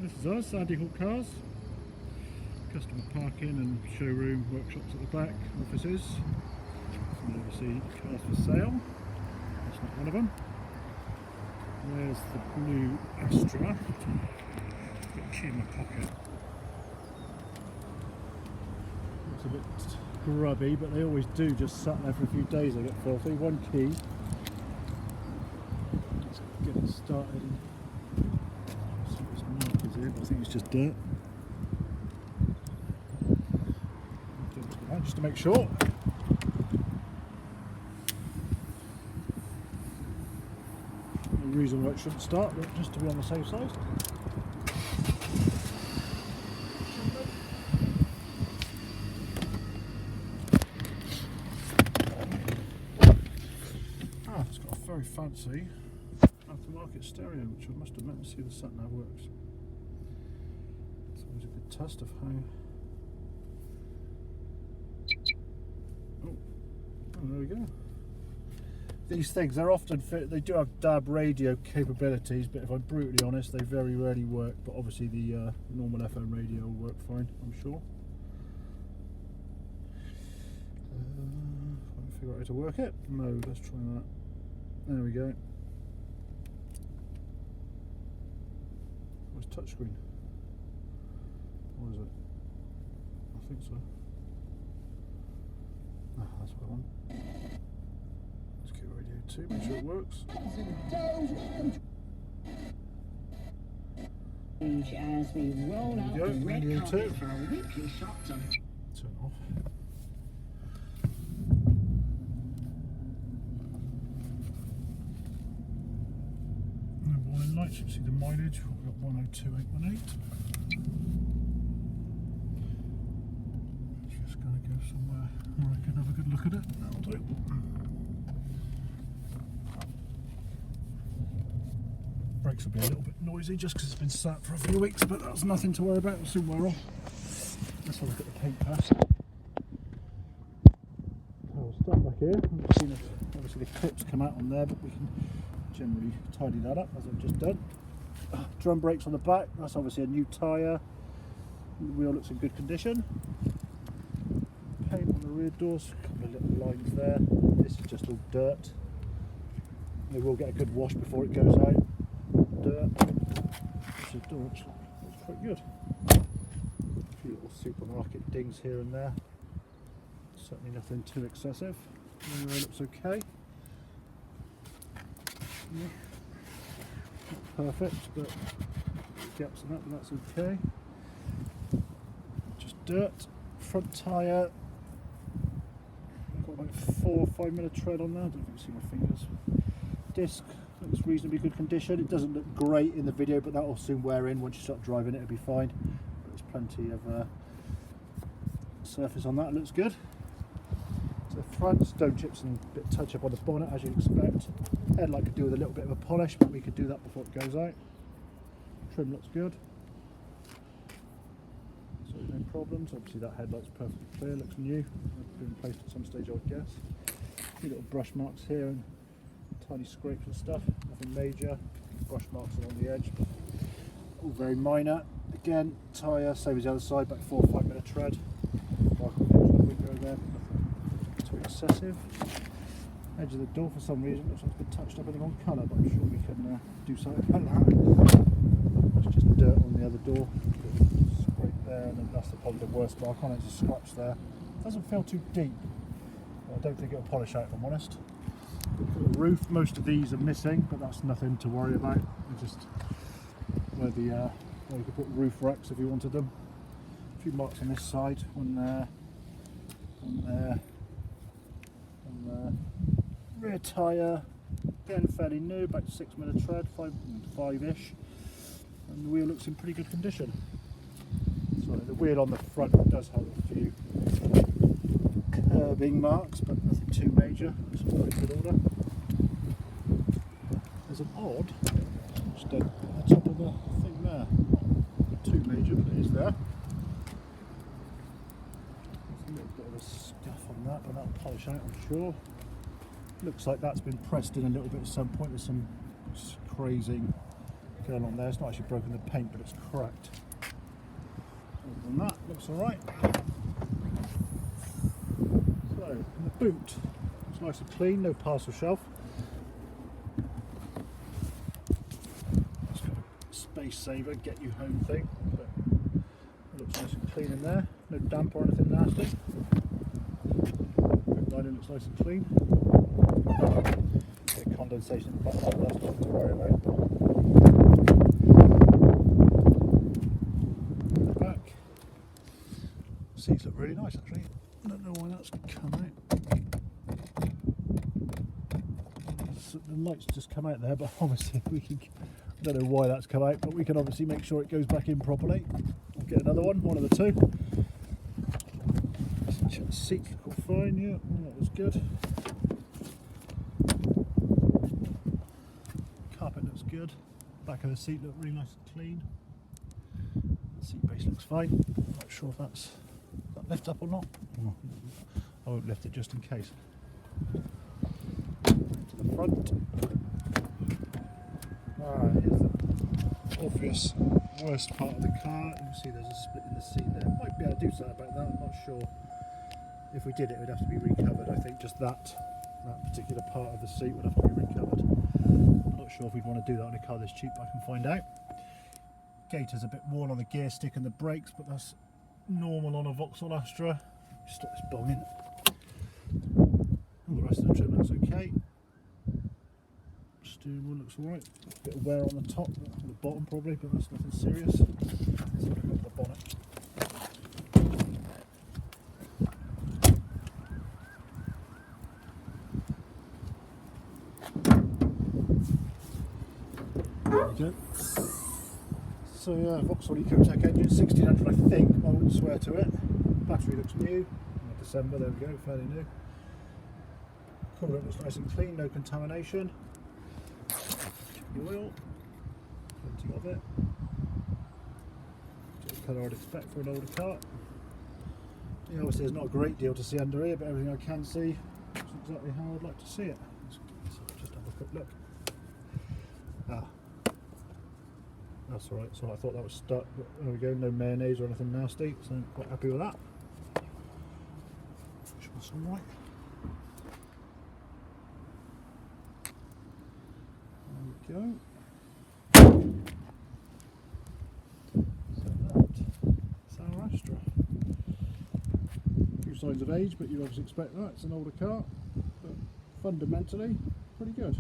This is us, Sandy Hook Cars. Customer parking and showroom, workshops at the back, offices. And obviously cars for sale. That's not one of them. There's the blue Astra. Got a key in my pocket. Looks a bit grubby, but they always do, just sat there for a few days, they get filthy. One key. Let's get it started. See what this mark is here, but I think it's just dirt. Just to make sure. No reason why it shouldn't start, but just to be on the safe side. It's got a very fancy aftermarket stereo, which I must admit, to see the sat nav works. It's always a good test of how. Oh, there we go. These things, they're often fit, they do have DAB radio capabilities, but if I'm brutally honest, they very rarely work. But obviously the normal FM radio will work fine, I'm sure. Trying to figure out how to work it. Mode, let's try that. There we go. Where's touchscreen? Or is it? I think so. Ah, that's what I want. Let's get radio 2, make sure it works. As we roll out the red carpet for our weekly shop on. Turn off. No warning lights, you can see the mileage. We've got 102,818. Just going to go somewhere where I can have a good look at it. That'll do. Brakes will be a little bit noisy just because it's been sat for a few weeks, but that's nothing to worry about. It'll soon wear off. Let's have a look at the paint pass. So we'll start back here. We've seen obviously the clips come out on there, but we can generally tidy that up as I've just done. Drum brakes on the back. That's obviously a new tyre. The wheel looks in good condition. Paint on the rear doors, a couple of little lines there. This is just all dirt. They will get a good wash before it goes out. Dirt. This door looks quite good. A few little supermarket dings here and there. Certainly nothing too excessive. The rear looks okay. Yeah. Not perfect, but gaps in that, but that's okay. Just dirt. Front tyre. Got like 4 or 5 minute tread on there. I don't know if you can see my fingers. Disc looks reasonably good condition. It doesn't look great in the video, but that will soon wear in. Once you start driving it, it'll be fine. There's plenty of surface on that. It looks good. So the front, stone chips and a bit of touch up on the bonnet, as you'd expect. Headlight could do with a little bit of a polish, but we could do that before it goes out. Trim looks good. So no problems. Obviously that headlight's perfectly clear, looks new. It's been replaced at some stage, I would guess. A few little brush marks here and tiny scrapes and stuff, nothing major. Brush marks along the edge, but all very minor. Again, tyre, same as the other side, about 4 or 5 minute tread. Mark on the edge of the window there, nothing too excessive. Edge of the door for some reason looks like it's been touched up in the wrong colour, but I'm sure we can do something about that. That's just dirt on the other door. Scrape there, and then that's probably the worst mark on it, it's a scratch there. Doesn't feel too deep. I don't think it'll polish out, if I'm honest. The roof, most of these are missing, but that's nothing to worry about. They're just where you could put roof racks if you wanted them. A few marks on this side, one there, one there, one there. Rear tyre, again fairly new, about 6 minute tread, 5-ish, and the wheel looks in pretty good condition. Sorry, the wheel on the front does have a few curbing marks, but nothing too major. It's in pretty good order. There's an odd just at the top of the thing there. Not too major, but it is there. There's a little bit of a scuff on that, but that'll polish out, I'm sure. Looks like that's been pressed in a little bit at some point with some crazing going on there. It's not actually broken the paint, but it's cracked. Other than that, looks alright. So, in the boot, it's nice and clean, no parcel shelf. It's got a space saver, get you home thing, but it looks nice and clean in there. No damp or anything nasty. Boot lining looks nice and clean. Bit of condensation in the bottom, that's nothing to worry about. Back. Seats look really nice actually. I don't know why that's come out. So the lights just come out there, but obviously we can. I don't know why that's come out, but we can obviously make sure it goes back in properly. We'll get another one of the two. Check the seats look all fine. Yeah, that was good. Carpet looks good. Back of the seat look really nice and clean. Seat base looks fine. Not sure if that's that lift up or not. I won't lift it just in case. To the front. Here's the obvious worst part of the car. You can see there's a split in the seat there. Might be able to do something about that. I'm not sure. If we did it, it would have to be recovered. I think just that particular part of the seat would have to be recovered. I'm not sure if we'd want to do that on a car this cheap, but I can find out. Gator's a bit worn on the gear stick and the brakes, but that's normal on a Vauxhall Astra. Stop this bonging. All the rest of the trim looks okay. Steering wheel looks alright. A bit of wear on the top, on the bottom probably, but that's nothing serious. Let's have a look at the bonnet. There we go. So yeah, Vauxhall Ecotec engine, 1600 I think, I wouldn't swear to it. Battery looks new, December, there we go, fairly new. Coolant looks nice and clean, no contamination. The oil, plenty of it. Just the colour I'd expect for an older car. Yeah, obviously there's not a great deal to see under here, but everything I can see is exactly how I'd like to see it. Let's just have a quick look. That's alright, so I thought that was stuck, but there we go, no mayonnaise or anything nasty, so I'm quite happy with that. Which was alright. There we go. So that's our Astra. A few signs of age, but you'd obviously expect that, it's an older car, but fundamentally, pretty good.